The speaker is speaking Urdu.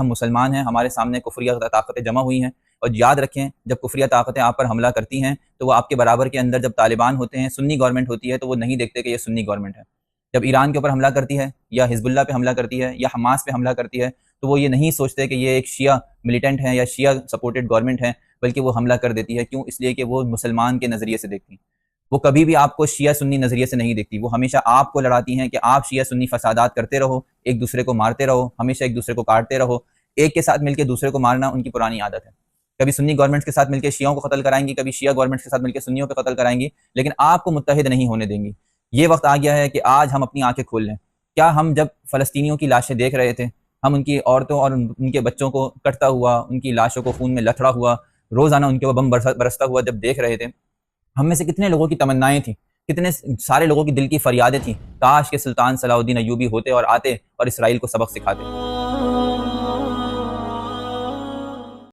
ہم مسلمان ہیں، ہمارے سامنے کفریہ طاقتیں جمع ہوئی ہیں، اور یاد رکھیں جب کفریہ طاقتیں آپ پر حملہ کرتی ہیں تو وہ آپ کے برابر کے اندر جب طالبان ہوتے ہیں، سنی گورنمنٹ ہوتی ہے، تو وہ نہیں دیکھتے کہ یہ سنی گورنمنٹ ہے۔ جب ایران کے اوپر حملہ کرتی ہے یا حزب اللہ پہ حملہ کرتی ہے یا حماس پہ حملہ کرتی ہے تو وہ یہ نہیں سوچتے کہ یہ ایک شیعہ ملیٹنٹ ہے یا شیعہ سپورٹڈ گورنمنٹ ہے، بلکہ وہ حملہ کر دیتی ہے۔ کیوں؟ اس لیے کہ وہ مسلمان کے نظریے سے دیکھتی ہیں، وہ کبھی بھی آپ کو شیعہ سنی نظریے سے نہیں دیکھتی، وہ ہمیشہ آپ کو لڑاتی ہیں کہ آپ شیعہ سنی فسادات کرتے رہو، ایک دوسرے کو مارتے رہو، ہمیشہ ایک دوسرے کو کاٹتے رہو۔ ایک کے ساتھ مل کے دوسرے کو مارنا ان کی پرانی عادت ہے، کبھی سنی گورنمنٹس کے ساتھ مل کے شیعوں کو قتل کرائیں گی، کبھی شیعہ گورنمنٹس کے ساتھ مل کے سنیوں کو قتل کرائیں گی، لیکن آپ کو متحد نہیں ہونے دیں گی۔ یہ وقت آ گیا ہے کہ آج ہم اپنی آنکھیں کھول لیں۔ کیا ہم جب فلسطینیوں کی لاشیں دیکھ رہے تھے، ہم ان کی عورتوں اور ان کے بچوں کو کٹتا ہوا، ان کی لاشوں کو خون میں لتھڑا ہوا، روزانہ ان کے اوپر بم برستا ہوا جب دیکھ رہے تھے، ہم میں سے کتنے لوگوں کی تمنائیں تھیں، کتنے سارے لوگوں کی دل کی فریادیں تھیں، کاش کہ سلطان صلاح الدین ایوبی ہوتے اور آتے اور اسرائیل کو سبق سکھاتے۔